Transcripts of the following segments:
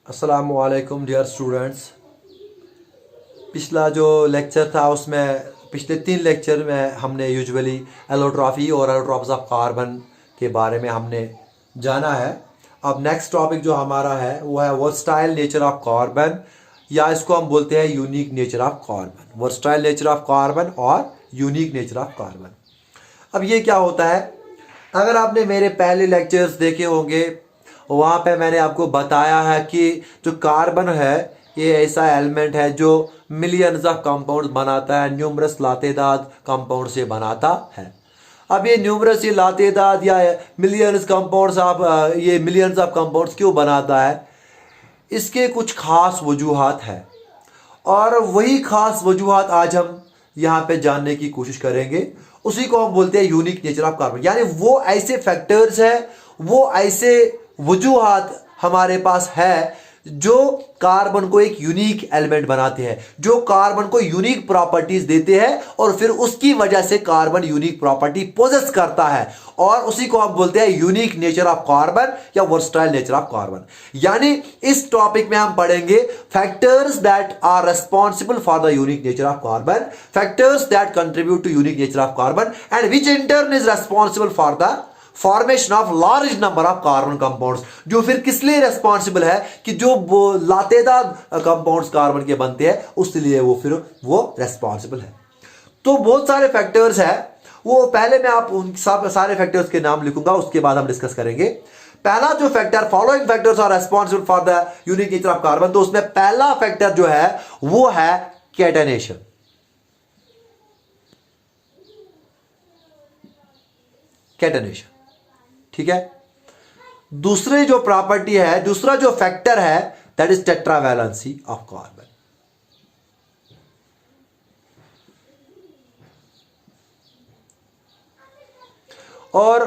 अस्सलामुअलैकुम dear students. पिछला जो लेक्चर था उसमें पिछले 3 लेक्चर में हमने यूजुअली एलोट्रॉफी और एलोट्रॉप्स ऑफ कार्बन के बारे में हमने जाना है। अब नेक्स्ट टॉपिक जो हमारा है वो है वर्सटाइल नेचर ऑफ कार्बन, या इसको हम बोलते हैं unique nature of carbon. Versatile nature of carbon और यूनिक नेचर ऑफ कार्बन। अब ये क्या होता है, अगर आपने मेरे पहले लेक्चर्स देखे होंगे वहाँ पे मैंने आपको बताया है कि जो कार्बन है ये ऐसा एलिमेंट है जो मिलियंस ऑफ कंपाउंड्स बनाता है, न्यूमरस लातेदाद कंपाउंड से बनाता है। अब ये न्यूमरस, ये लातेदाद या मिलियंस कंपाउंड्स ये मिलियंस ऑफ कंपाउंड्स क्यों बनाता है, इसके कुछ खास वजूहात है और वही खास वजूहात आज हम यहाँ पे जानने की कोशिश करेंगे। उसी को हम बोलते हैं यूनिक नेचर ऑफ कार्बन, यानी वो ऐसे फैक्टर्स है, वो ऐसे वजूहात हमारे पास है जो कार्बन को एक यूनिक एलिमेंट बनाते हैं, जो कार्बन को यूनिक प्रॉपर्टीज देते हैं और फिर उसकी वजह से कार्बन यूनिक प्रॉपर्टी पोजेस करता है और उसी को हम बोलते हैं यूनिक नेचर ऑफ कार्बन या वर्सटाइल नेचर ऑफ कार्बन। यानी इस टॉपिक में हम पढ़ेंगे factors that are responsible for the unique nature of carbon, factors that contribute to unique nature of carbon and which in turn is responsible for the formation of large number of carbon compounds, जो फिर किस लिए responsible है कि जो वो लातेदार compounds carbon के बनते हैं उसके लिए वो रेस्पॉन्सिबल है। तो बहुत सारे फैक्टर्स है, वो पहले मैं आप उन सब सारे फैक्टर्स के नाम लिखूंगा, उसके बाद हम डिस्कस करेंगे। पहला जो factor, following factors are responsible for the unique nature of carbon, तो उसमें पहला फैक्टर जो है वो है कैटेनेशन। कैटेनेशन, ठीक है। दूसरी जो प्रॉपर्टी है, दूसरा जो फैक्टर है that is tetravalency of carbon. और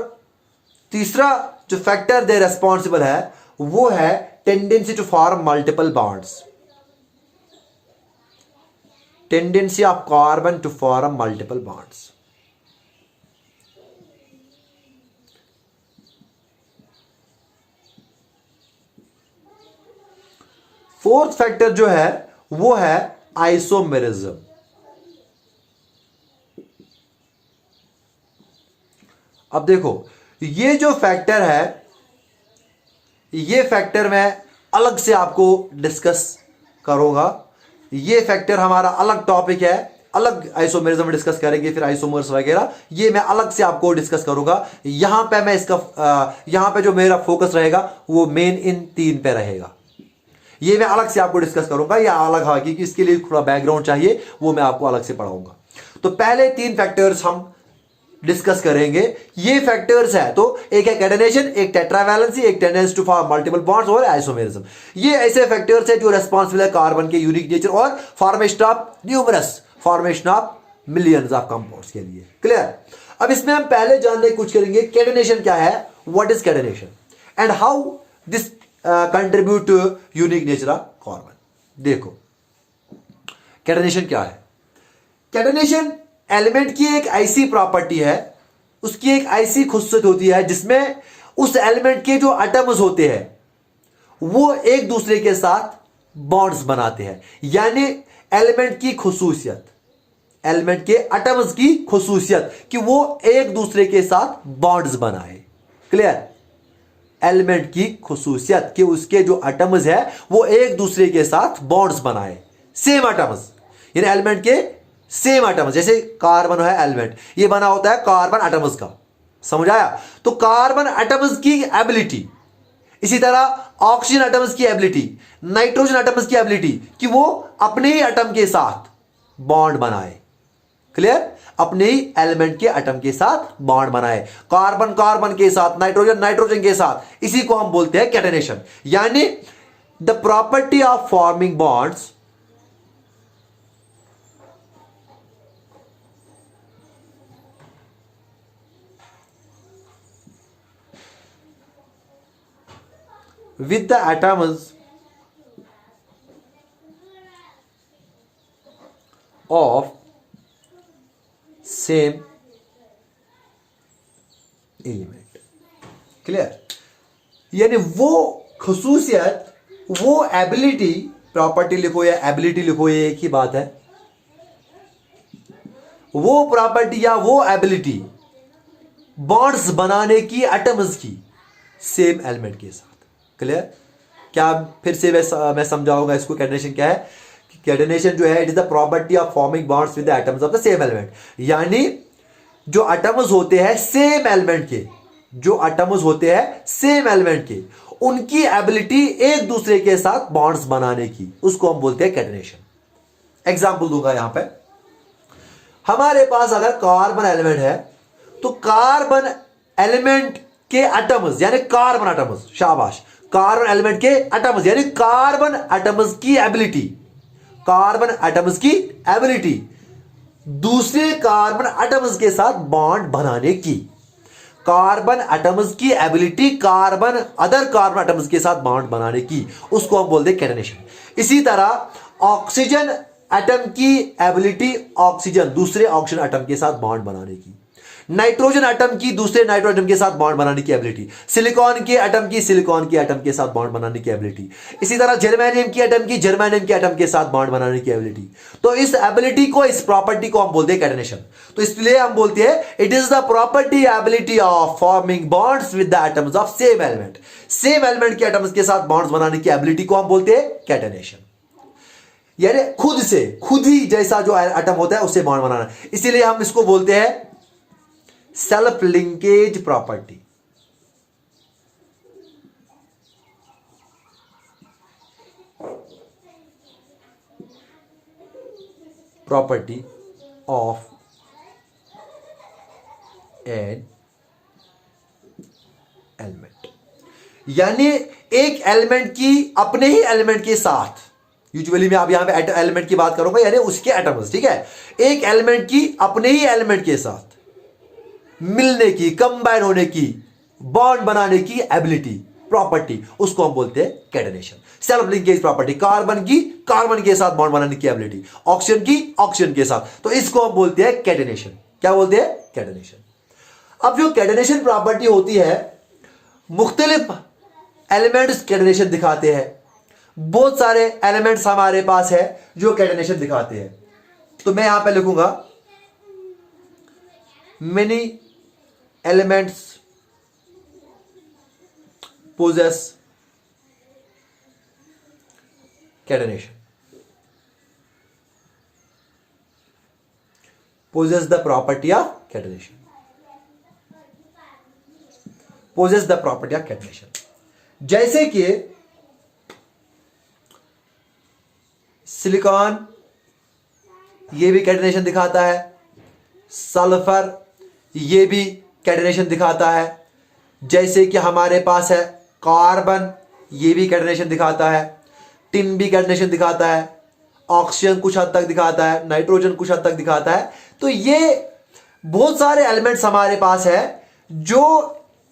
तीसरा जो फैक्टर दे रेस्पॉन्सिबल है वो है tendency to form multiple bonds, tendency of carbon to form multiple bonds. Fourth factor जो है वो है आइसोमेरिज्म। अब देखो ये जो फैक्टर है, ये फैक्टर मैं अलग से आपको डिस्कस करूंगा। ये फैक्टर हमारा अलग टॉपिक है, अलग आइसोमेरिज्म डिस्कस करेंगे, फिर आइसोमर्स वगैरह ये मैं अलग से आपको डिस्कस करूंगा। यहां पे मैं यहां पे जो मेरा फोकस रहेगा वो मेन इन 3 पे रहेगा। ये मैं अलग से आपको डिस्कस करूंगा, या अलग है क्योंकि इसके लिए थोड़ा बैकग्राउंड चाहिए, वो मैं आपको अलग से पढ़ाऊंगा। तो पहले 3 फैक्टर्स हम डिस्कस करेंगे। ये फैक्टर्स है, तो एक है कैटेनेशन, एक टेट्रावैलेंसी, एक tendency to form multiple bonds और आइसोमेरिज्म। ये ऐसे फैक्टर्स है जो रेस्पॉन्सिबल है कार्बन के यूनिक नेचर और formation of numerous, formation of millions of compounds के लिए। क्लियर। अब इसमें हम पहले जानने की कोशिश करेंगे कैटेनेशन क्या है, what is catenation and how this contribute to unique nature of carbon. देखो कैटेनेशन क्या है। कैटेनेशन एलिमेंट की एक ऐसी प्रॉपर्टी है, उसकी एक ऐसी खुसूसियत होती है जिसमें उस एलिमेंट के जो एटम्स होते हैं वो एक दूसरे के साथ बॉन्ड्स बनाते हैं। यानी एलिमेंट की खुसूसियत, एलिमेंट के एटम्स की खुसूसियत कि वो एक दूसरे के साथ बॉन्ड्स बनाए। क्लियर। एलिमेंट की खुसूसियत कि उसके जो एटम्स है वो एक दूसरे के साथ बॉन्ड्स बनाए, सेम एटम्स, यानी एलिमेंट के सेम एटम्स। जैसे कार्बन है एलिमेंट, ये बना होता है कार्बन एटम्स का, समझ आया। तो कार्बन एटम्स की एबिलिटी, इसी तरह ऑक्सीजन एटम्स की एबिलिटी, नाइट्रोजन एटम्स की एबिलिटी कि वो अपने ही एटम के साथ बॉन्ड बनाए। क्लियर। अपने ही एलिमेंट के एटम के साथ बॉन्ड बनाए, कार्बन कार्बन के साथ, नाइट्रोजन नाइट्रोजन के साथ, इसी को हम बोलते हैं कैटेनेशन। यानी the property of forming bonds with the atoms of same element. Clear. यानी वो खुसूसियत वो एबिलिटी, प्रॉपर्टी लिखो या एबिलिटी लिखो, ये एक ही बात है, वो प्रॉपर्टी या वो एबिलिटी बॉन्ड्स बनाने की एटम्स की सेम एलिमेंट के साथ। क्लियर? क्या फिर से मैं समझाऊंगा इसको। कैटेनेशन क्या है? कैटेनेशन जो है, it is the property of forming bonds with the atoms of the same element. यानी जो एटम्स होते हैं सेम एलिमेंट के, जो एटम्स होते हैं सेम एलिमेंट के, उनकी एबिलिटी एक दूसरे के साथ बॉन्ड्स बनाने की, उसको हम बोलते हैं कैटेनेशन। एग्जांपल दूंगा यहां पे। हमारे पास अगर कार्बन एलिमेंट है तो कार्बन एलिमेंट के एटम्स यानी कार्बन एटम्स, शाबाश, कार्बन एलिमेंट के एटम्स यानी कार्बन एटम्स की एबिलिटी, कार्बन एटम्स की एबिलिटी दूसरे कार्बन एटम्स के साथ बॉन्ड बनाने की, कार्बन एटम्स की ability carbon other carbon atoms के साथ बॉन्ड बनाने की, उसको हम बोलते हैं कैटेनेशन। इसी तरह ऑक्सीजन एटम की एबिलिटी ऑक्सीजन दूसरे ऑक्सीजन एटम के साथ बॉन्ड बनाने की, नाइट्रोजन एटम की दूसरे नाइट्रोजन एटम के साथ बॉन्ड बनाने की एबिलिटी, सिलिकॉन के एटम की सिलिकॉन के एटम के साथ बॉन्ड बनाने की एबिलिटी, इसी तरह जर्मेनियम की एटम की जर्मेनियम के एटम के साथ बॉन्ड बनाने की एबिलिटी। तो इस एबिलिटी को, इस प्रॉपर्टी को हम बोलते हैं कैटेनेशन। तो इसलिए हम बोलते हैं it is the property ability of forming bonds with the atoms of same element. Same element के एटम्स के साथ बॉन्ड्स बनाने की एबिलिटी को हम बोलते हैं कैटेनेशन। यानी खुद ही जैसा जो एटम होता है उससे बॉन्ड बनाना, इसीलिए हम इसको बोलते हैं self linkage property. Property of an element, यानी एक एलिमेंट की अपने ही एलिमेंट के साथ, यूजुअली मैं अब यहां पे एलिमेंट की बात करूंगा यानी उसके एटम्स, ठीक है, एक एलिमेंट की अपने ही एलिमेंट के साथ मिलने की, कंबाइन होने की, बॉन्ड बनाने की एबिलिटी, प्रॉपर्टी, उसको हम बोलते हैं catenation. Self linkage property, carbon की कार्बन के साथ बॉन्ड बनाने की एबिलिटी, ऑक्सीजन की ऑक्सीजन के साथ, तो इसको हम बोलते हैं कैटेनेशन। क्या बोलते हैं? कैटेनेशन। अब जो कैटेनेशन प्रॉपर्टी होती है, मुख्तलिफ एलिमेंट्स कैटेनेशन दिखाते हैं, बहुत सारे एलिमेंट्स हमारे पास है जो कैटेनेशन दिखाते हैं। तो मैं यहां पे लिखूंगा many elements possess catenation, possess the property of catenation, possess the property of catenation। जैसे कि सिलिकॉन, ये भी कैटेनेशन दिखाता है, सल्फर ये भी कैटेनेशन दिखाता है, जैसे कि हमारे पास है कार्बन, ये भी कैटेनेशन दिखाता है, टिन भी कैटेनेशन दिखाता है, ऑक्सीजन कुछ हद तक दिखाता है, नाइट्रोजन कुछ हद तक दिखाता है। तो ये बहुत सारे एलिमेंट्स हमारे पास है जो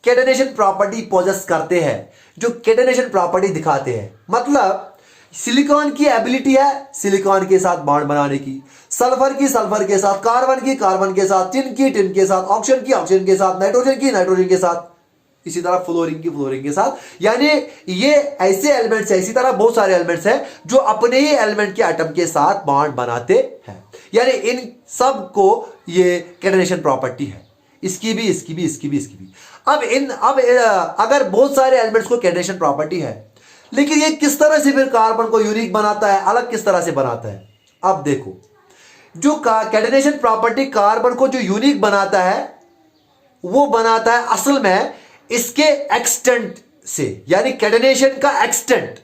कैटेनेशन प्रॉपर्टी पोजेस करते हैं, जो कैटेनेशन प्रॉपर्टी दिखाते हैं। मतलब सिलिकॉन की एबिलिटी है सिलिकॉन के साथ बॉन्ड बनाने की, सल्फर की सल्फर के साथ, कार्बन की कार्बन के साथ, टिन की टिन के साथ, ऑक्सीजन की ऑक्सीजन के साथ, नाइट्रोजन की नाइट्रोजन के साथ, इसी तरह फ्लोरीन की फ्लोरीन के साथ। यानी ये ऐसे एलिमेंट्स है, इसी तरह बहुत सारे एलिमेंट्स हैं जो अपने ही एलिमेंट के एटम के साथ बॉन्ड बनाते हैं। यानी इन सब को ये कैटेनेशन प्रॉपर्टी है, इसकी भी, इसकी भी, इसकी भी, इसकी भी। अब अगर बहुत सारे एलिमेंट्स को कैटेनेशन प्रॉपर्टी है, लेकिन ये किस तरह से फिर कार्बन को यूनिक बनाता है, अलग किस तरह से बनाता है? अब देखो, जो कैटेनेशन प्रॉपर्टी कार्बन को जो यूनिक बनाता है, वो बनाता है असल में इसके एक्सटेंट से, यानी कैटेनेशन का एक्सटेंट,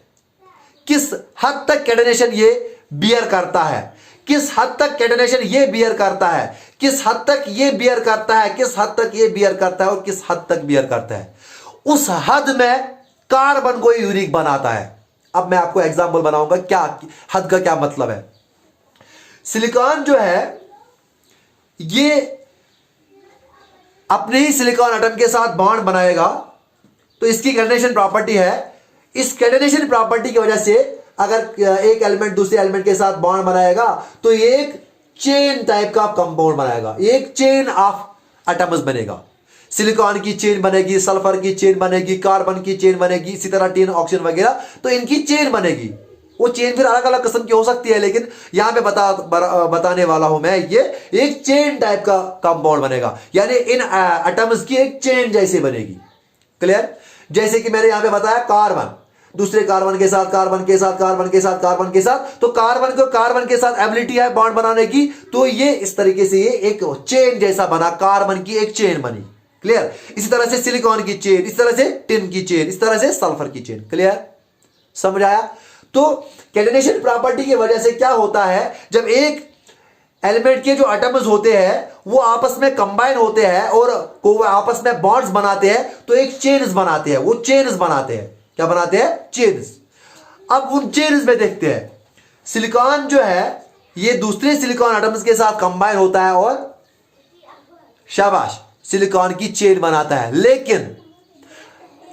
किस हद तक कैटेनेशन ये बियर करता है, किस हद तक कैटेनेशन ये बियर करता है, किस हद तक ये बियर करता है, किस हद तक ये बियर करता है और किस हद तक बियर करता है, उस हद में कार्बन को यूनिक बनाता है। अब मैं आपको एग्जांपल बनाऊंगा क्या हद का क्या मतलब है। सिलिकॉन जो है ये अपने ही सिलिकॉन एटम के साथ बॉन्ड बनाएगा, तो इसकी कैटेनेशन प्रॉपर्टी है। इस कैटेनेशन प्रॉपर्टी की वजह से अगर एक एलिमेंट दूसरे एलिमेंट के साथ बॉन्ड बनाएगा तो एक चेन टाइप का कंपाउंड बनाएगा, एक चेन ऑफ एटम्स बनेगा। सिलिकॉन की चेन बनेगी, सल्फर की चेन बनेगी, कार्बन की चेन बनेगी, इसी तरह टिन, ऑक्सीजन वगैरह, तो इनकी चेन बनेगी। वो चेन फिर अलग अलग किस्म की हो सकती है, लेकिन यहां पे बताने वाला हूं मैं, ये एक चेन टाइप का कंपाउंड बनेगा, यानी इन एटम्स की एक चेन जैसे बनेगी। क्लियर? जैसे कि मैंने यहां पे बताया कार्बन, दूसरे कार्बन के साथ, कार्बन के साथ, कार्बन के साथ, कार्बन के साथ, तो कार्बन को कार्बन के साथ एबिलिटी है बॉन्ड बनाने की, तो ये इस तरीके से ये एक चेन जैसा बना, कार्बन की एक चेन बनी। क्लियर? इसी तरह से सिलिकॉन की चेन, इस तरह से टिन की चेन, इस तरह से सल्फर की चेन। क्लियर? समझ आया? तो कैटेनेशन प्रॉपर्टी की वजह से क्या होता है, जब एक एलिमेंट के जो एटम्स होते हैं वो आपस में कंबाइन होते हैं और वो आपस में बॉन्ड्स बनाते हैं, तो एक चेन्स बनाते हैं, वो चेन्स बनाते हैं। क्या बनाते हैं? चेन्स। अब उन चेन्स में देखते हैं, सिलिकॉन जो है ये दूसरे सिलिकॉन एटम्स के साथ कंबाइन होता है और शाबाश सिलिकॉन की चेन बनाता है, लेकिन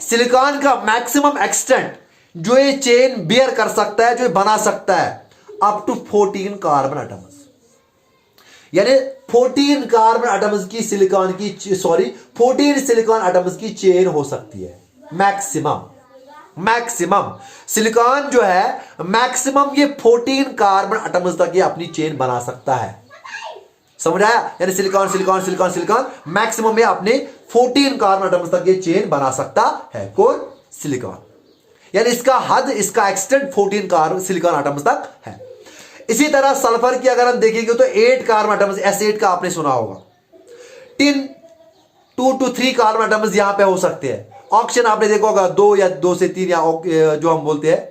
सिलिकॉन का मैक्सिमम एक्सटेंट जो ये चेन बियर कर सकता है, जो बना सकता है, अप टू 14 कार्बन एटम्स, यानी 14 कार्बन एटम्स की सिलिकॉन की 14 सिलिकॉन एटम्स की चेन हो सकती है मैक्सिमम सिलिकॉन जो है मैक्सिमम ये 14 कार्बन एटम्स तक ये अपनी चेन बना सकता है। समझ आया? यानी silicon silicon silicon silicon maximum में अपने 14 कार्बन एटम्स तक ये चेन बना सकता है। कौन? सिलिकॉन। यानी इसका हद, इसका एक्सटेंट 14 कार्बन सिलिकॉन एटम्स तक है। इसी तरह सल्फर की अगर हम देखेंगे तो 8 कार्बन एटम्स, S8 का आपने सुना होगा। टिन 2 to 3 कार्बन एटम्स यहां पे हो सकते हैं। ऑक्सीजन आपने देखा होगा 2 या 2 से 3, या जो हम बोलते हैं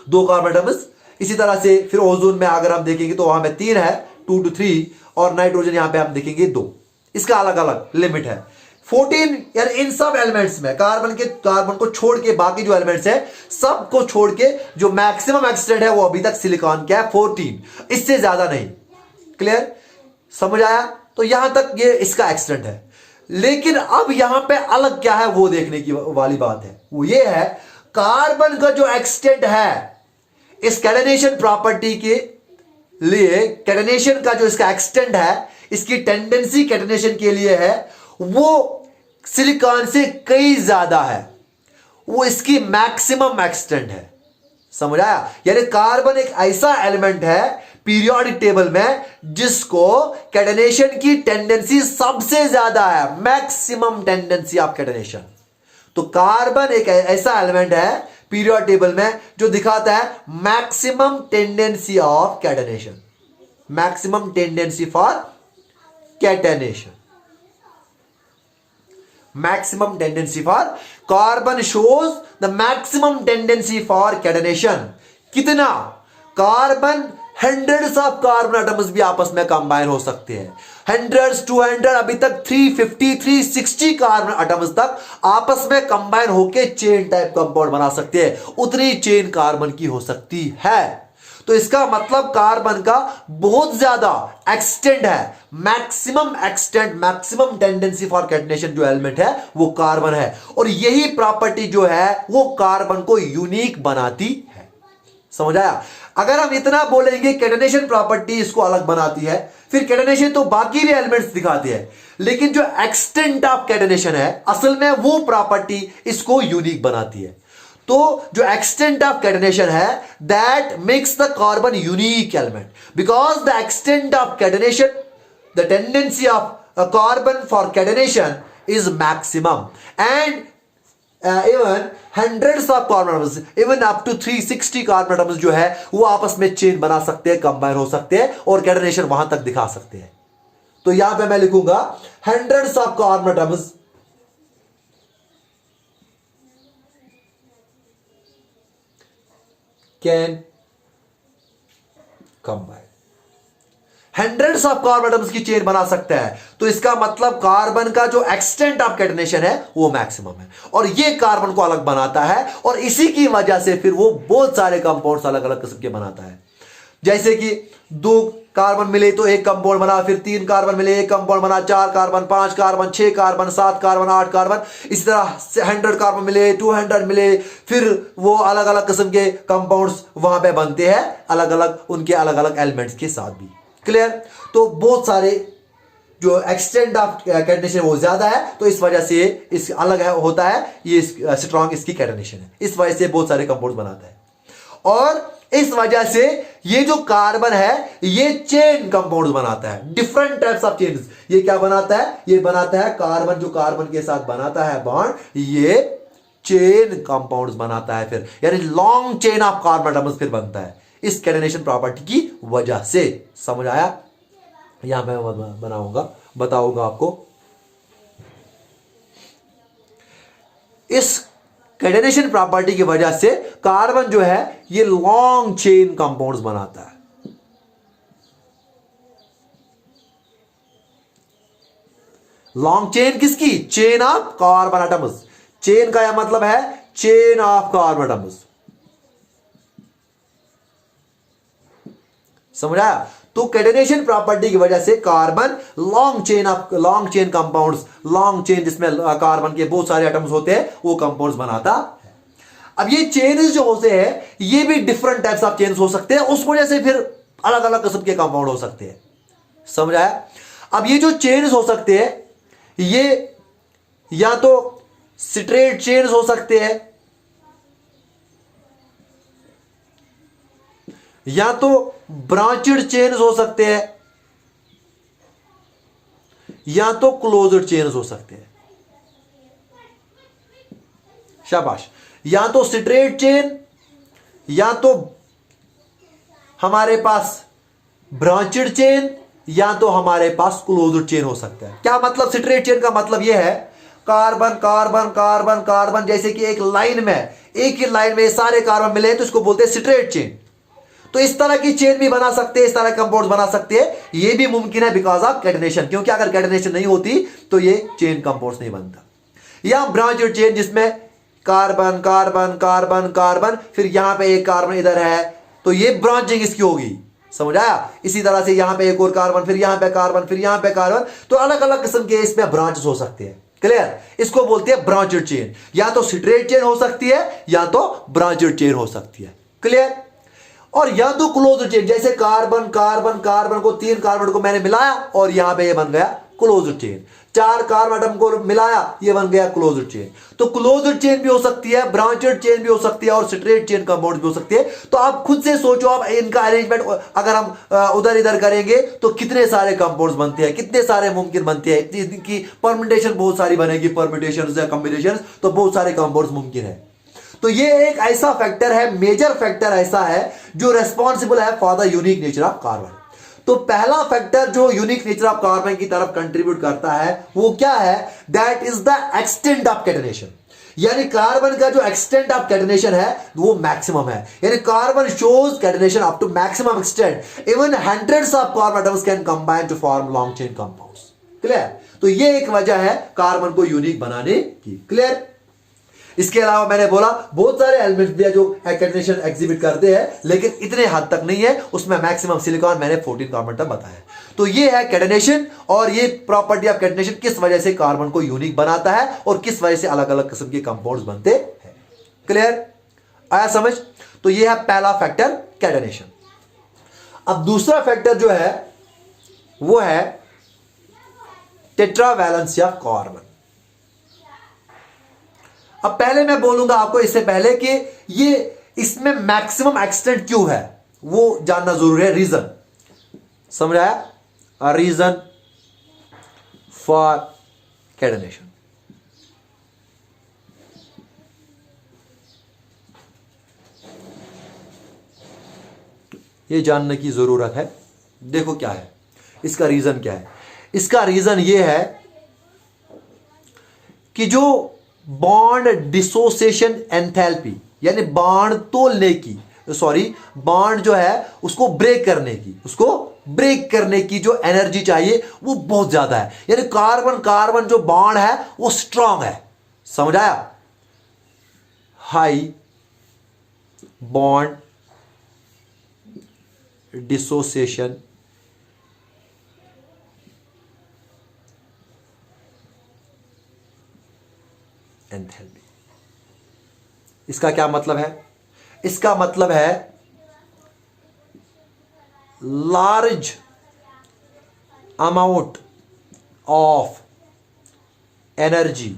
2 कार्बन एटम्स। इसी तरह से फिर ओजोन में अगर हम देखेंगे तो वहां में 3 है, 2 to 3, और नाइट्रोजन यहां पे हम देखेंगे 2। इसका अलग अलग लिमिट है। 14 यानी इन सब एलिमेंट्स में कार्बन को छोड़ के बाकी जो एलिमेंट्स है सबको छोड़ के जो मैक्सिमम एक्सटेंट है वो अभी तक सिलिकॉन का है 14, इससे ज्यादा नहीं। क्लियर? समझ आया? तो यहां तक ये इसका एक्सटेंट है। लेकिन अब यहां पे अलग क्या है वो देखने की वाली बात है, वो ये है कार्बन का जो एक्सटेंट है इस कैटेनेशन प्रॉपर्टी के लिए, कैटेनेशन का जो इसका एक्सटेंट है, इसकी टेंडेंसी कैटेनेशन के लिए है, वो सिलिकॉन से कई ज्यादा है, वो इसकी मैक्सिमम एक्सटेंट है। समझ आया? यानी कार्बन एक ऐसा एलिमेंट है पीरियोडिक टेबल में जिसको कैटेनेशन की टेंडेंसी सबसे ज्यादा है, मैक्सिमम टेंडेंसी ऑफ कैटेनेशन। तो कार्बन एक ऐसा एलिमेंट है पीरियोडिक टेबल में जो दिखाता है maximum tendency of catenation, maximum tendency for catenation, maximum tendency for carbon shows the maximum tendency for catenation। कितना? Carbon hundreds of carbon atoms भी आपस में कंबाइन हो सकते हैं, 100, 200, अभी तक 350, 360 कार्बन एटम्स तक आपस में कंबाइन होकर चेन टाइप कंपाउंड बना सकते हैं। उतनी चेन कार्बन की हो सकती है। तो इसका मतलब कार्बन का बहुत ज्यादा एक्सटेंट है, maximum extent, maximum tendency for catenation जो एलिमेंट है वो कार्बन है। और यही प्रॉपर्टी जो है वो कार्बन को यूनिक बनाती है। समझ आया? अगर हम इतना बोलेंगे कैटेनेशन प्रॉपर्टी इसको अलग बनाती है, फिर कैटेनेशन तो बाकी भी एलिमेंट्स दिखाती है, लेकिन जो एक्सटेंट ऑफ कैटेनेशन है असल में वो प्रॉपर्टी इसको यूनिक बनाती है। तो जो एक्सटेंट ऑफ कैटेनेशन है that makes the carbon unique element, because the extent of catenation, the tendency of carbon for catenation is maximum, and even hundreds of carbon atoms, even up to 360 carbon atoms जो है वो आपस में chain बना सकते हैं, combine हो सकते हैं और कैटेनेशन वहां तक दिखा सकते हैं। तो यहां पे मैं लिखूंगा hundreds of carbon atoms can combine, hundreds of carbon atoms की चेन बना सकता है। तो इसका मतलब कार्बन का जो एक्सटेंट ऑफ कैटेनेशन है वो मैक्सिमम है, और ये कार्बन को अलग बनाता है, और इसी की वजह से फिर वो बहुत सारे कंपाउंड्स अलग अलग किस्म के बनाता है। जैसे कि 2 कार्बन मिले तो एक कंपाउंड बना, फिर 3 कार्बन मिले एक कंपाउंड बना, 4 carbon, 5 carbon, 6 carbon, 7 carbon, 8 carbon, इस तरह 100 कार्बन मिले, 200 मिले, फिर वो अलग अलग किस्म के कंपाउंड्स वहां पे बनते हैं, अलग अलग उनके अलग अलग एलिमेंट्स के साथ भी। क्लियर? तो बहुत सारे जो एक्सटेंट ऑफ कैटेनेशन वो ज्यादा है, तो इस वजह से इस अलग है होता है, ये स्ट्रॉन्ग इसकी कैटेनेशन है, इस वजह से बहुत सारे कंपाउंड्स बनाता है। और इस वजह से ये जो कार्बन है ये चेन कंपाउंड बनाता है, डिफरेंट टाइप्स ऑफ चेन्स। ये क्या बनाता है? ये बनाता है कार्बन, जो कार्बन के साथ बनाता है बॉन्ड, ये चेन कंपाउंड्स बनाता है फिर, यानी long chain of carbon atoms फिर बनता है इस कैटेनेशन प्रॉपर्टी की वजह से। समझ आया? यहां मैं बताऊंगा आपको। इस कैटेनेशन प्रॉपर्टी की वजह से कार्बन जो है ये लॉन्ग चेन कंपाउंड्स बनाता है। लॉन्ग चेन किसकी? Chain of carbon atoms. Chain का यह मतलब है चेन ऑफ कार्बन एटम्स। समझ आया? तो कैटेनेशन प्रॉपर्टी की वजह से carbon long chain compounds, long chain जिसमें कार्बन के बहुत सारे एटम्स होते हैं, वो कंपाउंड्स बनाता है। अब ये चेन्स जो होते हैं ये भी डिफरेंट टाइप्स ऑफ चेन्स हो सकते हैं, उस वजह से फिर अलग अलग किस्म के कंपाउंड हो सकते हैं। समझ आया? अब ये जो चेन्स हो सकते हैं ये या तो स्ट्रेट चेन्स हो सकते हैं, या तो ब्रांचेड चेन्स हो सकते हैं, या तो क्लोज्ड चेन्स हो सकते हैं। शाबाश। या तो स्ट्रेट चेन, या तो हमारे पास ब्रांचेड चेन, या तो हमारे पास क्लोज्ड चेन हो सकता है। क्या मतलब? स्ट्रेट चेन का मतलब यह है कार्बन कार्बन कार्बन कार्बन, जैसे कि एक लाइन में, एक ही लाइन में सारे कार्बन मिले तो इसको बोलते हैं स्ट्रेट चेन। तो इस तरह की चेन भी बना सकते हैं, इस तरह कंपाउंड्स बना सकते हैं, ये भी मुमकिन है बिकॉज ऑफ कैटेनेशन, क्योंकि अगर कैटेनेशन नहीं होती तो ये चेन कंपाउंड्स नहीं बनता। या ब्रांचेड चेन जिसमें कार्बन कार्बन कार्बन कार्बन, फिर यहां पे एक कार्बन इधर है, तो ये ब्रांचिंग इसकी होगी। समझ आया? इसी तरह से यहां पे एक और कार्बन, फिर यहां पे कार्बन, फिर यहां पे कार्बन, तो अलग अलग किस्म के इसमें ब्रांचेस हो सकते हैं। क्लियर? इसको बोलते हैं ब्रांचेड चेन। या तो स्ट्रेट चेन हो सकती है, या तो ब्रांचेड चेन हो सकती है। क्लियर? और या तो क्लोज्ड चेन, जैसे कार्बन कार्बन कार्बन को, 3 कार्बन को मैंने मिलाया और यहां पे ये बन गया क्लोज्ड चेन। 4 कार्बन एटम को मिलाया, ये बन गया क्लोज्ड चेन। तो क्लोज्ड चेन भी हो सकती है, ब्रांचेड चेन भी हो सकती है, और स्ट्रेट चेन कंपाउंड भी हो सकती है। तो आप खुद से सोचो, आप इनका अरेंजमेंट अगर हम उधर इधर करेंगे तो कितने सारे कंपाउंड्स बनते हैं, कितने सारे मुमकिन बनते हैं, इनकी परम्यूटेशन बहुत सारी बनेगी, परम्यूटेशन या कॉम्बिनेशन, तो बहुत सारे कंपाउंड्स मुमकिन है। तो ये एक ऐसा फैक्टर है, मेजर फैक्टर ऐसा है जो रेस्पॉन्सिबल है for the unique nature of carbon. तो पहला फैक्टर जो यूनिक नेचर ऑफ कार्बन की तरफ कंट्रीब्यूट करता है वो क्या है? That is the extent of catenation. यानी कार्बन का जो एक्सटेंट ऑफ कैटेनेशन है वो मैक्सिमम है, यानी carbon shows catenation up to maximum extent, even hundreds of carbon atoms can combine to form long chain compounds. Clear? तो ये एक वजह है कार्बन को यूनिक बनाने की। क्लियर? इसके अलावा मैंने बोला बहुत सारे एलिमेंट्स भी है जो कैटेनेशन एग्जिबिट करते हैं, लेकिन इतने हद तक नहीं है, उसमें मैक्सिमम सिलिकॉन मैंने 14 कार्बन तक बताया। तो ये है कैटेनेशन, और ये प्रॉपर्टी ऑफ कैटेनेशन किस वजह से कार्बन को यूनिक बनाता है और किस वजह से अलग अलग किस्म के कंपाउंड्स बनते हैं। क्लियर? आया समझ? तो ये है पहला फैक्टर कैटेनेशन। अब दूसरा फैक्टर जो है वो है टेट्रावैलेंसी ऑफ कार्बन। अब पहले मैं बोलूंगा आपको, इससे पहले कि ये इसमें मैक्सिमम एक्सटेंट क्यों है वो जानना जरूरी है। रीजन समझ आया? Reason for catenation. ये जानने की जरूरत है। देखो क्या है इसका रीजन, क्या है इसका रीजन? ये है कि जो बॉन्ड डिसोसिएशन एंथैल्पी, यानी बॉन्ड तोड़ने की, बॉन्ड जो है उसको ब्रेक करने की जो एनर्जी चाहिए वो बहुत ज्यादा है। यानी कार्बन जो बॉन्ड है वो स्ट्रांग है। समझ आया? High bond dissociation enthalpy. इसका क्या मतलब है? इसका मतलब है large amount of energy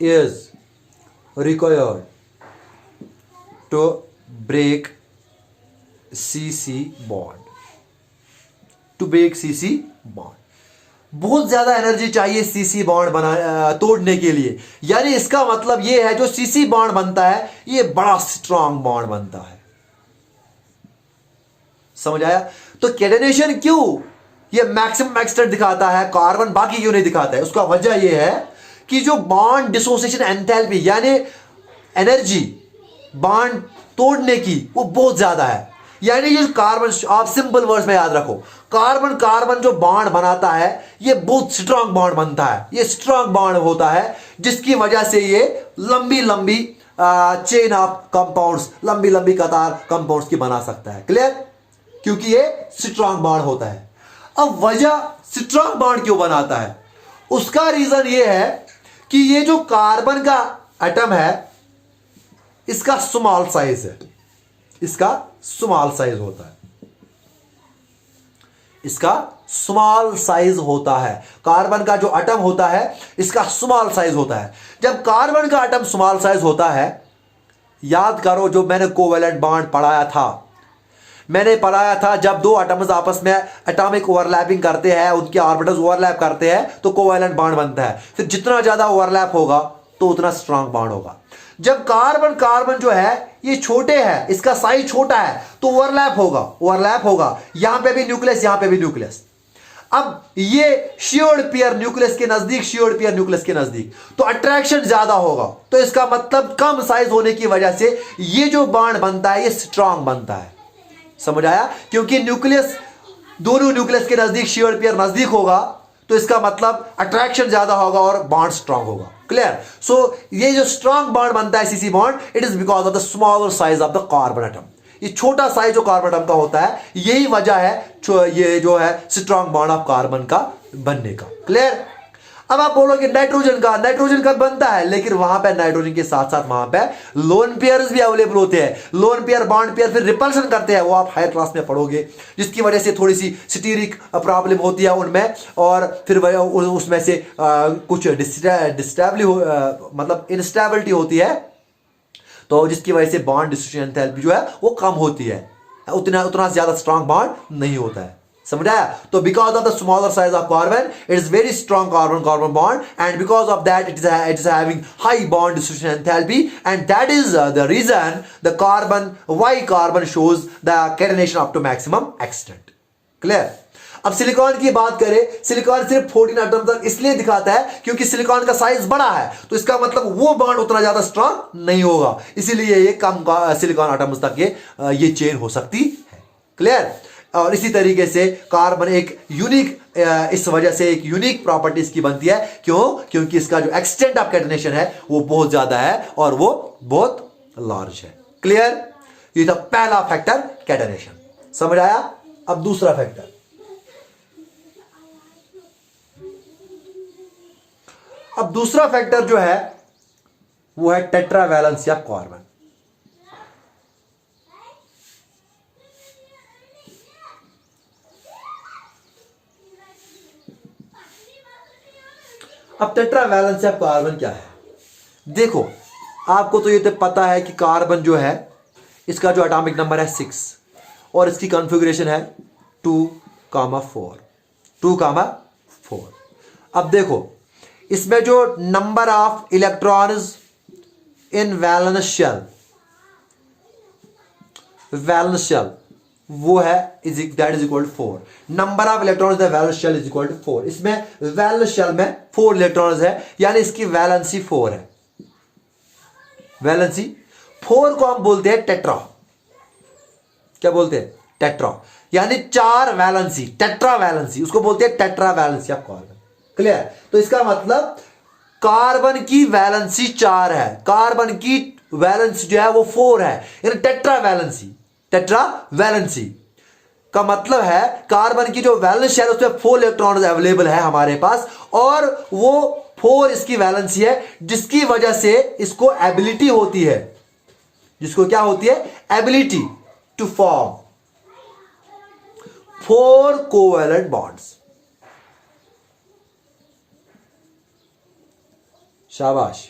is required to break CC bond. To break CC bond. बहुत ज्यादा एनर्जी चाहिए सीसी बॉन्ड तोड़ने के लिए। यानी इसका मतलब यह है जो सीसी बॉन्ड बनता है ये बड़ा स्ट्रांग बॉन्ड बनता है। समझ आया? तो कैटेनेशन क्यों ये मैक्सिमम एक्सटेंट दिखाता है, कार्बन बाकी क्यों नहीं दिखाता है? उसका वजह यह है कि जो बॉन्ड डिसोसिएशन एंथैल्पी यानी एनर्जी बॉन्ड तोड़ने की वो बहुत ज्यादा है। यानी ये कार्बन, आप सिंपल वर्ड्स में याद रखो, कार्बन कार्बन जो बॉन्ड बनाता है ये बहुत स्ट्रांग बॉन्ड बनता है। ये स्ट्रांग बॉन्ड होता है जिसकी वजह से ये लंबी लंबी चेन ऑफ कंपाउंड्स, लंबी लंबी कतार कंपाउंड्स की बना सकता है। क्लियर? क्योंकि ये स्ट्रांग बॉन्ड होता है। अब वजह स्ट्रांग बॉन्ड क्यों बनाता है, उसका रीजन ये है कि ये जो कार्बन का एटम है इसका स्मॉल साइज है, इसका स्मॉल साइज होता है, इसका स्मॉल साइज होता है। कार्बन का जो एटम होता है इसका स्मॉल साइज होता है। जब कार्बन का एटम स्मॉल साइज होता है, याद करो जो मैंने कोवेलेंट बॉन्ड पढ़ाया था, मैंने पढ़ाया था जब दो एटम्स आपस में एटॉमिक ओवरलैपिंग करते हैं, उनके ऑर्बिटल्स ओवरलैप करते हैं तो कोवेलेंट बॉन्ड बनता है। फिर जितना ज्यादा ओवरलैप होगा तो उतना स्ट्रांग बॉन्ड होगा। जब कार्बन कार्बन जो है ये छोटे हैं, इसका साइज छोटा है तो ओवरलैप होगा, ओवरलैप होगा। यहां पे भी न्यूक्लियस, यहां पे भी न्यूक्लियस। अब ये शेयर्ड पेयर न्यूक्लियस के नजदीक, शेयर्ड पेयर न्यूक्लियस के नजदीक, तो अट्रैक्शन ज्यादा होगा। तो इसका मतलब कम साइज होने की वजह से ये जो बॉन्ड बनता है ये स्ट्रांग बनता है। समझ आया? क्योंकि न्यूक्लियस, दोनों न्यूक्लियस के नजदीक शेयर्ड पेयर नजदीक होगा तो इसका मतलब अट्रैक्शन ज्यादा होगा और बॉन्ड स्ट्रांग होगा। क्लियर? सो ये जो स्ट्रांग बॉन्ड बनता है CC bond, it is because of the smaller size of the carbon atom. ये छोटा साइज जो कार्बन एटम का होता है, यही वजह है ये जो है स्ट्रांग बॉन्ड ऑफ कार्बन का बनने का। क्लियर? अब आप बोलोगे नाइट्रोजन का बनता है, लेकिन वहां पे नाइट्रोजन के साथ साथ वहां पे लोन पेयर्स भी अवेलेबल होते हैं। लोन पेयर, बॉन्ड पेयर फिर रिपल्शन करते हैं, वो आप हायर क्लास में पढ़ोगे, जिसकी वजह से थोड़ी सी स्टीरिक प्रॉब्लम होती है उनमें, और फिर उसमें से कुछ मतलब इंस्टेबिलिटी होती है, तो जिसकी वजह से बॉन्ड डिस्ट्रीब्यूशन एंथैल्पी जो है वो कम होती है, उतना ज्यादा स्ट्रांग बॉन्ड नहीं होता है। समझ आया? तो because of the smaller size of carbon, it is very strong carbon carbon bond, and because of that it is having high bond distribution enthalpy, and that is the reason the carbon, why carbon shows the catenation up to maximum extent. Clear? अब silicon की बात करें, silicon सिर्फ 14 atom तक इसलिए दिखाता है क्योंकि सिलिकॉन का साइज बड़ा है, तो इसका मतलब वो बॉन्ड उतना ज्यादा स्ट्रांग नहीं होगा, इसीलिए ये कम सिलिकॉन एटम्स तक ये चेन हो सकती है। क्लियर? और इसी तरीके से कार्बन एक यूनिक, इस वजह से एक यूनिक प्रॉपर्टी इसकी बनती है। क्यों? क्योंकि इसका जो एक्सटेंट ऑफ कैटेनेशन है वो बहुत ज्यादा है और वो बहुत लार्ज है। क्लियर? ये था पहला फैक्टर, कैटेनेशन। समझ आया? अब दूसरा फैक्टर, अब दूसरा फैक्टर जो है वो है टेट्रावैलेंसी ऑफ कार्बन। अब टेट्रावैलेंसी ऑफ कार्बन क्या है? देखो, आपको तो ये तो पता है कि कार्बन जो है इसका जो एटॉमिक नंबर है 6 और इसकी कॉन्फ़िगरेशन है 2,4। 2,4। अब देखो, इसमें जो number of electrons in valence shell, वो है that is equal to 4। Number of electrons the valence shell is equal to 4। इसमें वैलेंस शेल में 4 इलेक्ट्रॉन्स है, यानी इसकी वैलेंसी 4 है। वैलेंसी 4 को हम बोलते हैं टेट्रा। क्या बोलते हैं? टेट्रा, यानी 4 वैलेंसी, टेट्रा वैलेंसी, उसको बोलते हैं tetra valency of carbon. Clear? तो इसका मतलब कार्बन की वैलेंसी 4 है, कार्बन की वैलेंसी जो है वो 4 है, यानी टेट्रा वैलेंसी। टेट्रा वैलेंसी का मतलब है कार्बन की जो वैलेंस शेल उसमें 4 इलेक्ट्रॉन्स अवेलेबल है हमारे पास, और वो 4 इसकी वैलेंसी है, जिसकी वजह से इसको एबिलिटी होती है, जिसको क्या होती है? Ability to form 4 covalent bonds. शाबाश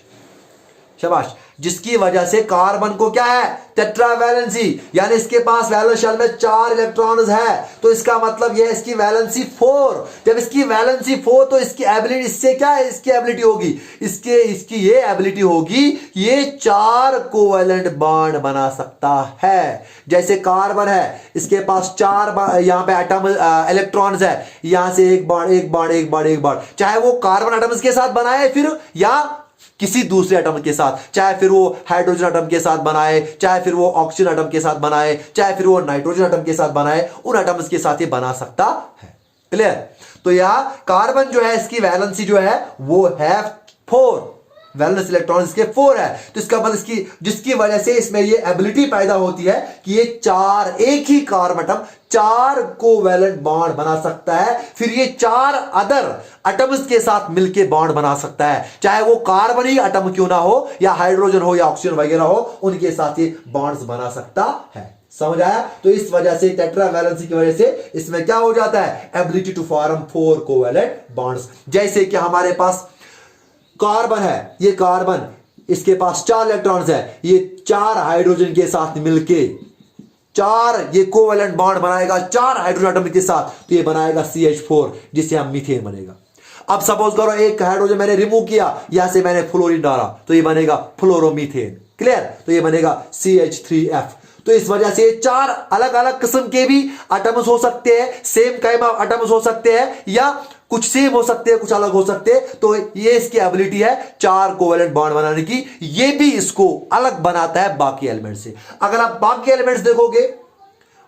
शाबाश। जिसकी वजह से कार्बन को क्या है, टेट्रावैलेंसी, यानी इसके पास वैलेंस शेल में 4 इलेक्ट्रॉन्स है, तो इसका मतलब यह है इसकी वैलेंसी 4। जब इसकी वैलेंसी 4 तो इसकी एबिलिटी, इससे क्या है इसकी एबिलिटी होगी, इसकी ये एबिलिटी होगी, ये 4 कोवैलेंट बॉन्ड बना सकता है। जैसे कार्बन है, इसके पास 4 यहां पे एटम इलेक्ट्रॉन्स है, यहां से एक बॉन्ड एक बॉन्ड एक बॉन्ड एक बॉन्ड, चाहे वो कार्बन एटम्स के साथ बनाए फिर या किसी दूसरे एटम के साथ, चाहे फिर वो हाइड्रोजन एटम के साथ बनाए, चाहे फिर वो ऑक्सीजन एटम के साथ बनाए, चाहे फिर वो नाइट्रोजन एटम के साथ बनाए, उन एटम्स के साथ ये बना सकता है। क्लियर। तो यह कार्बन जो है इसकी वैलेंसी जो है वो है 4, वैलेंस इलेक्ट्रॉन इसके 4 है, तो इसका मतलब इसकी जिसकी वजह से इसमें ये एबिलिटी पैदा होती है कि ये 4 एक ही कार्बन एटम 4 कोवैलेंट बॉन्ड बना सकता है, फिर ये 4 अदर एटम्स के साथ मिलके बॉन्ड बना सकता है, चाहे वो कार्बन ही एटम क्यों ना हो या हाइड्रोजन हो या ऑक्सीजन वगैरह हो, उनके साथ ये बॉन्ड्स बना सकता है। समझ आया। तो इस वजह से टेट्रावैलेंसी की वजह से इसमें क्या हो जाता है, ability to form 4 covalent bonds. जैसे कि हमारे पास कार्बन है, ये कार्बन इसके पास 4 इलेक्ट्रॉन्स है, ये 4 हाइड्रोजन के साथ मिलके 4 ये कोवैलेंट बॉन्ड बनाएगा 4 हाइड्रोजन एटम के साथ, तो ये बनाएगा CH4 जिससे हम मीथेन बनेगा। अब सपोज करो एक हाइड्रोजन मैंने रिमूव किया, यहां से मैंने फ्लोरीन डाला, तो ये बनेगा फ्लोरोमीथेन। क्लियर। तो ये बनेगा CH3F। तो इस वजह से 4 अलग अलग किस्म के भी एटम्स हो सकते हैं, सेम काइंड ऑफ एटम्स हो सकते हैं, या कुछ सेम हो सकते हैं कुछ अलग हो सकते हैं। तो ये इसकी एबिलिटी है 4 कोवैलेंट बॉन्ड बनाने की, ये भी इसको अलग बनाता है बाकी एलिमेंट से। अगर आप बाकी एलिमेंट्स देखोगे,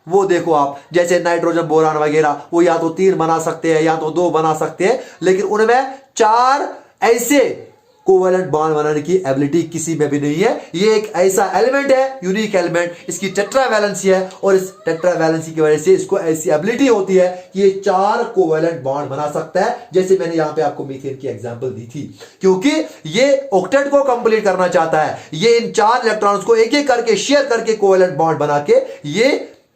वो देखो आप जैसे नाइट्रोजन बोरान वगैरह, वो या तो 3 बना सकते हैं या तो 2 बना सकते हैं, लेकिन उनमें 4 ऐसे कोवैलेंट बॉन्ड बनाने की एबिलिटी किसी में भी नहीं है। ये एक ऐसा एलिमेंट है, यूनिक एलिमेंट, इसकी टेट्रावैलेंसी है, और इस टेट्रावैलेंसी की वजह से इसको ऐसी एबिलिटी होती है कि ये 4 कोवैलेंट बॉन्ड बना सकता है। जैसे मैंने यहां पे आपको मीथेन की एग्जांपल दी थी, क्योंकि ये ऑक्टेट को कंप्लीट करना चाहता है, ये इन 4 इलेक्ट्रॉन्स को एक एक करके शेयर करके कोवैलेंट बॉन्ड बना के ये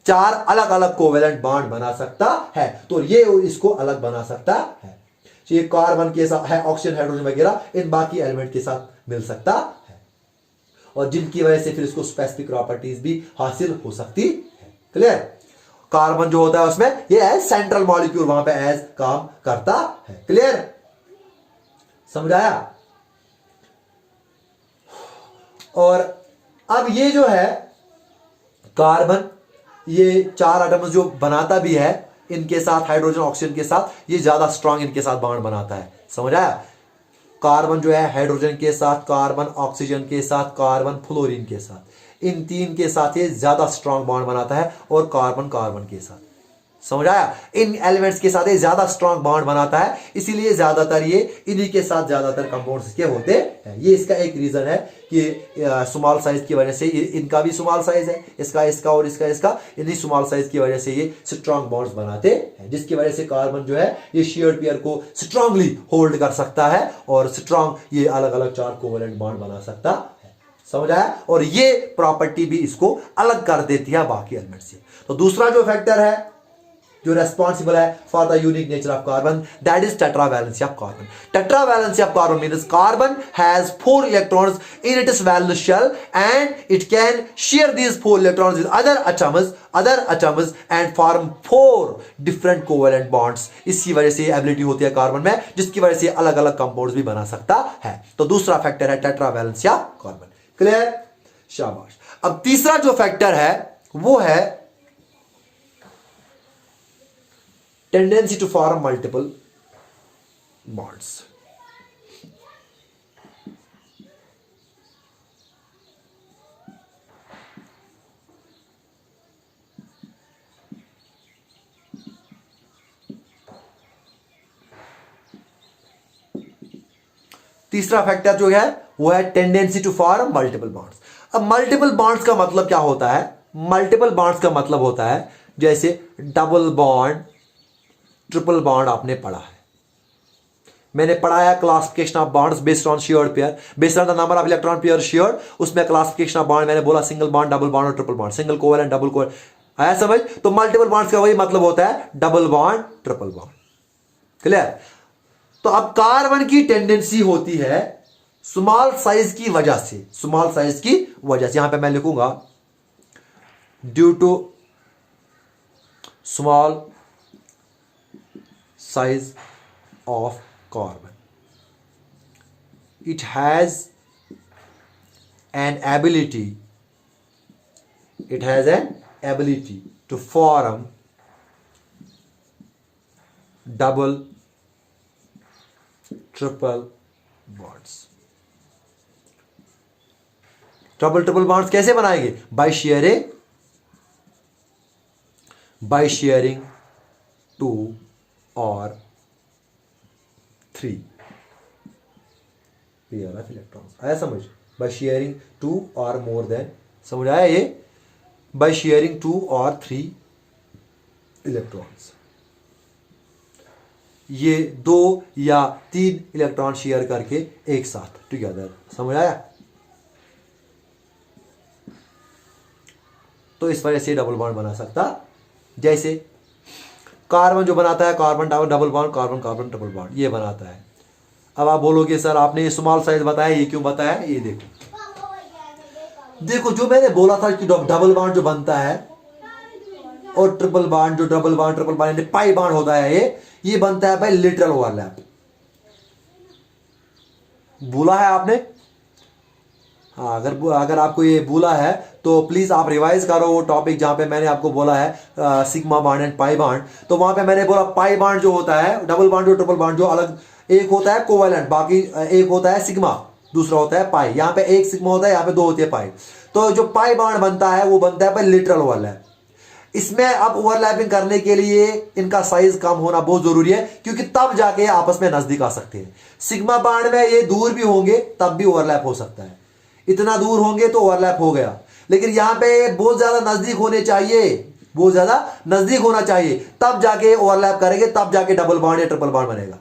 4 अलग अलग कोवैलेंट बॉन्ड बना सकता है, तो ये इसको अलग बना सकता है। ये कार्बन के साथ है, ऑक्सीजन हाइड्रोजन वगैरह इन बाकी एलिमेंट के साथ मिल सकता है, और जिनकी वजह से फिर इसको स्पेसिफिक प्रॉपर्टीज भी हासिल हो सकती है। क्लियर। कार्बन जो होता है उसमें ये एज सेंट्रल मॉलिक्यूल वहां पे एज काम करता है। क्लियर। समझाया। और अब ये जो है कार्बन, ये 4 एटम्स जो बनाता भी है, इनके साथ हाइड्रोजन ऑक्सीजन के साथ ये ज्यादा स्ट्रांग इनके साथ बॉन्ड बनाता है। समझ आया। कार्बन जो है हाइड्रोजन के साथ, कार्बन ऑक्सीजन के साथ, कार्बन फ्लोरीन के साथ, इन 3 के साथ ये ज्यादा स्ट्रांग बॉन्ड बनाता है, और कार्बन कार्बन के साथ। समझ आया। इन एलिमेंट्स के साथ ये ज्यादा स्ट्रांग बॉन्ड बनाता है, इसीलिए ज्यादातर ये इन्हीं के साथ ज्यादातर कंपाउंड्स के होते हैं। ये इसका एक रीजन है कि स्मॉल साइज की वजह से, ये इनका भी स्मॉल साइज है, इसका और इसका इन्हीं स्मॉल साइज की वजह से ये स्ट्रांग बॉन्ड्स बनाते हैं, जिसकी वजह से कार्बन जो है ये शेयर्ड पेयर को स्ट्रांगली होल्ड कर सकता है, और स्ट्रांग ये अलग अलग 4 कोवैलेंट बॉन्ड बना सकता है। समझ आया। और ये प्रॉपर्टी भी इसको अलग कर देती है बाकी एलिमेंट से। तो दूसरा जो फैक्टर है जो रेस्पॉन्सिबल है for the unique nature of carbon, that is tetravalency of carbon. Tetravalency of carbon means carbon has 4 electrons in its valence shell and it can share these 4 electrons with other atoms and form 4 different covalent bonds. इसकी वजह से ability होती है carbon में, जिसकी वजह से अलग अलग कंपाउंड्स भी बना सकता है। तो दूसरा फैक्टर है टेट्रावैलेंसी ऑफ कार्बन। क्लियर। शाबाश। अब तीसरा जो फैक्टर है वो है tendency to form multiple bonds। तीसरा फैक्टर जो है वो है tendency to form multiple bonds. अब मल्टीपल बॉन्ड्स का मतलब क्या होता है? मल्टीपल बॉन्ड्स का मतलब होता है जैसे डबल बॉन्ड, ट्रिपल बॉन्ड आपने पढ़ा है, मैंने पढ़ाया classification of bonds based on shared pair, based on the number of electron pair shared. उसमें क्लासिफिकेशन ऑफ बॉन्ड मैंने बोला सिंगल बॉन्ड, डबल बॉन्ड और triple bond, single covalent, double covalent. आया समझ? तो मल्टीपल बॉन्ड्स का वही मतलब होता है double bond, triple bond. Clear. तो अब कार्बन की टेंडेंसी होती है स्मॉल साइज की वजह से, स्मॉल साइज की वजह से, यहां पे मैं लिखूंगा due to small size of carbon it has an ability to form double triple bonds. Double triple bonds कैसे बनाएंगे? बाय शेयरिंग 2 और 3 पेयर ऑफ इलेक्ट्रॉन्स. आया समझ? बाय शेयरिंग 2 और मोर देन, समझ आया ये? बाय शेयरिंग 2 और 3 इलेक्ट्रॉन्स, ये 2 या 3 इलेक्ट्रॉन शेयर करके एक साथ टुगेदर. समझ आया? तो इस वजह से डबल बॉन्ड बना सकता. जैसे कार्बन जो बनाता है, carbon double bond, carbon carbon double bond, ये बनाता है. अब आप बोलोगे सर आपने ये स्मॉल साइज बताया, ये क्यों बताया? ये देखो जो मैंने बोला था कि डबल बॉन्ड जो बनता है और ट्रिपल बॉन्ड, जो double bond triple bond pi bond होता है, ये बनता है भाई लिटरल ओवरलैप. बोला है आपने? हाँ, अगर आपको ये बोला है तो प्लीज आप रिवाइज करो वो टॉपिक जहां पे मैंने आपको बोला है sigma bond and pi bond. तो वहां पे मैंने बोला पाई बॉन्ड जो होता है, डबल बॉन्ड और ट्रिपल बॉन्ड जो अलग, एक होता है कोवैलेंट, बाकी एक होता है सिग्मा, दूसरा होता है पाई. यहाँ पे एक सिग्मा होता है, यहाँ पे 2 होती है पाई. तो जो पाई बॉन्ड बनता है वो बनता है भाई लिटरल ओवरलैप. इसमें अब ओवरलैपिंग करने के लिए इनका साइज कम होना बहुत जरूरी है, क्योंकि तब जाके आपस में नजदीक आ सकते हैं. सिग्मा बॉन्ड में ये दूर भी होंगे तब भी ओवरलैप हो सकता है. इतना दूर होंगे तो ओवरलैप हो गया, लेकिन यहां पे बहुत ज्यादा नजदीक होने चाहिए, बहुत ज्यादा नजदीक होना चाहिए, तब जाके ओवरलैप करेंगे, तब जाके डबल बॉन्ड या ट्रिपल बॉन्ड बनेगा.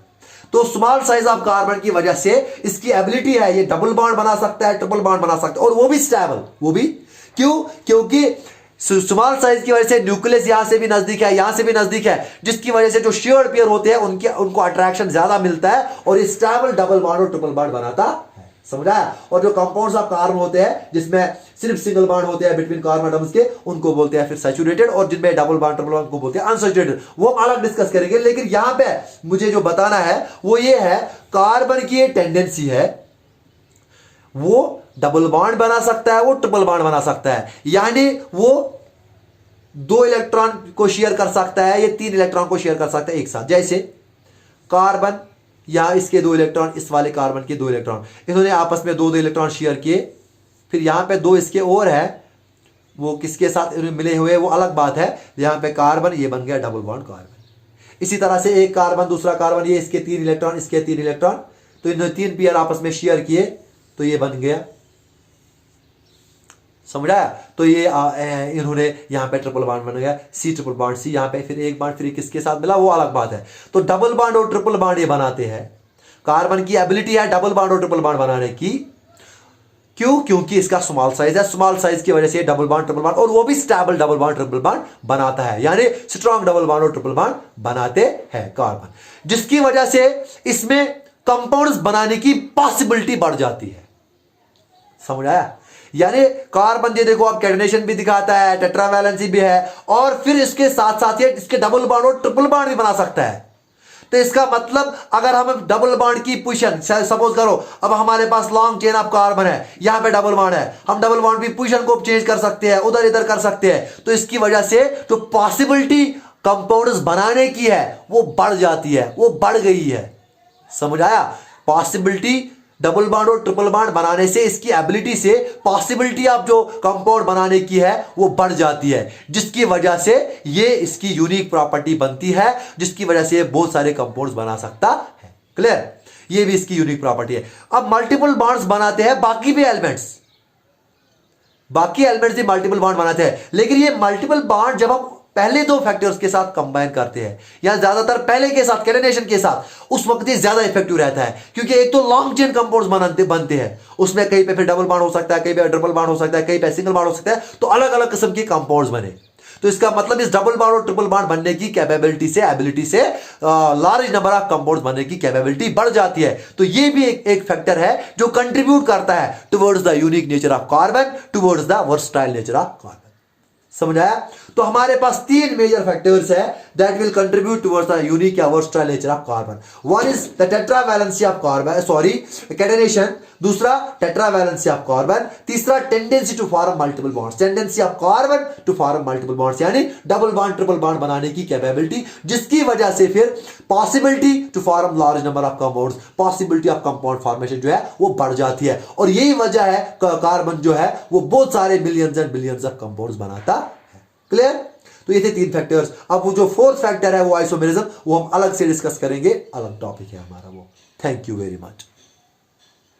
तो स्मॉल साइज ऑफ कार्बन की वजह से इसकी एबिलिटी है, ये डबल बॉन्ड बना सकता है, ट्रिपल बॉन्ड बना सकता है, और वो भी स्टेबल. वो भी क्यों? क्योंकि स्मॉल साइज की वजह से न्यूक्लियस यहां से भी नजदीक है, यहां से भी नजदीक है, जिसकी वजह से जो शेयर्ड पेयर होते हैं उनको अट्रैक्शन ज्यादा मिलता है, और ये स्टेबल डबल बॉन्ड और ट्रिपल बॉन्ड बनाता है. समझा? और जो कंपाउंड्स ऑफ कार्बन होते हैं जिसमें सिर्फ सिंगल बॉन्ड होते हैं बिटवीन कार्बन एटम्स के, उनको बोलते हैं फिर सैचुरेटेड, और जिनमें डबल बॉन्ड ट्रिपल बॉन्ड को बोलते हैं अनसैचुरेटेड. वो हम अलग डिस्कस करेंगे. लेकिन यहां पे मुझे जो बताना है वो ये है, कार्बन की ये टेंडेंसी है, वो डबल बॉन्ड बना सकता है, वो ट्रिपल बॉन्ड बना सकता है. यानी वो 2 इलेक्ट्रॉन को शेयर कर सकता है, ये 3 इलेक्ट्रॉन को शेयर कर सकता है एक साथ. जैसे कार्बन, या इसके 2 इलेक्ट्रॉन, इस वाले कार्बन के 2 इलेक्ट्रॉन, इन्होंने आपस में 2 इलेक्ट्रॉन शेयर किए. फिर यहां पे 2 इसके और है, वो किसके साथ मिले हुए वो अलग बात है. यहां पे कार्बन, ये बन गया डबल बॉन्ड कार्बन. इसी तरह से एक कार्बन दूसरा कार्बन, ये इसके 3 इलेक्ट्रॉन, इसके 3 इलेक्ट्रॉन, तो इन्होंने 3 पेयर आपस में शेयर किए, तो ये बन गया. समझा? तो ये इन्होंने यहां पे ट्रिपल बॉन्ड बन गया, सी ट्रिपल बॉन्ड सी. यहां पे फिर एक बॉन्ड फिर किसके साथ मिला वो अलग बात है. तो डबल बॉन्ड और ट्रिपल बॉन्ड ये बनाते हैं. कार्बन की एबिलिटी है डबल बॉन्ड और ट्रिपल बॉन्ड बनाने की. क्यों? क्योंकि इसका स्मॉल साइज है. स्मॉल साइज की वजह से डबल बॉन्ड ट्रिपल बॉन्ड, और वो भी stable double bond triple bond बनाता है, यानी स्ट्रॉन्ग डबल बॉन्ड और ट्रिपल बॉन्ड बनाते हैं कार्बन, जिसकी वजह से इसमें कंपाउंड्स बनाने की पॉसिबिलिटी बढ़ जाती है. समझ आया? यानी कार्बन ये देखो आप कैटनेशन भी दिखाता है, टेट्रावैलेंसी भी है, और फिर इसके साथ साथ ये इसके डबल बॉन्ड और ट्रिपल बॉन्ड भी बना सकता है. तो इसका मतलब अगर हम डबल बॉन्ड की पोजीशन, सपोज करो अब हमारे पास लॉन्ग चेन ऑफ कार्बन है, यहां पे डबल बॉन्ड है, हम डबल बॉन्ड की पोजीशन को चेंज कर सकते हैं, उधर इधर कर सकते हैं. तो इसकी वजह से जो पॉसिबिलिटी कंपाउंड्स बनाने की है वो बढ़ जाती है, वो बढ़ गई है. समझ आया? पॉसिबिलिटी डबल बॉन्ड और ट्रिपल बॉन्ड बनाने से, इसकी एबिलिटी से पॉसिबिलिटी ऑफ जो कंपाउंड बनाने की है वो बढ़ जाती है, जिसकी वजह से ये इसकी यूनिक प्रॉपर्टी बनती है, जिसकी वजह से बहुत सारे कंपाउंड्स बना सकता है. क्लियर? ये भी इसकी यूनिक प्रॉपर्टी है. अब मल्टीपल बॉन्ड्स बनाते हैं बाकी भी एलिमेंट्स, बाकी एलिमेंट्स भी मल्टीपल बॉन्ड बनाते हैं, लेकिन ये मल्टीपल बॉन्ड जब हम पहले 2 फैक्टर्स के साथ कंबाइन करते हैं, या ज्यादातर पहले के साथ कैटेनेशन के साथ, उस वक्त ये ज्यादा इफेक्टिव रहता है. क्योंकि एक तो लॉन्ग चेन कंपाउंड्स बनते हैं, उसमें कहीं पे फिर डबल बॉन्ड हो सकता है, कहीं पे ट्रिपल बॉन्ड हो सकता है, कहीं पे सिंगल बॉन्ड हो सकता है, तो अलग अलग किस्म के कंपाउंड्स बने. तो इसका मतलब इस डबल बॉन्ड और ट्रिपल बॉन्ड बनने की कैपेबिलिटी से, एबिलिटी से लार्ज नंबर ऑफ कंपाउंड्स बनने की कैपेबिलिटी बढ़ जाती है। तो ये भी एक फैक्टर है जो कंट्रीब्यूट करता है towards the unique nature of carbon, towards the versatile nature of carbon. समझ आया? तो हमारे पास 3 मेजर फैक्टर्स है that will contribute towards the unique या versatile nature of carbon. One is the tetravalency of carbon, sorry catenation, दूसरा tetravalency of carbon, तीसरा tendency to form multiple bonds, tendency of carbon to form multiple bonds, यानी double bond triple bond बनाने की capability, जिसकी वजह से फिर possibility to form large number of compounds, possibility of compound formation जो है वो बढ़ जाती है। और यही वजह है कार्बन जो है वो बहुत सारे millions and billions of compounds बनाता है। क्लियर? तो ये थे 3 फैक्टर्स। अब वो जो 4th फैक्टर है वो आइसोमेरिज्म, वो हम अलग से डिस्कस करेंगे, अलग टॉपिक है हमारा वो। Thank you very much.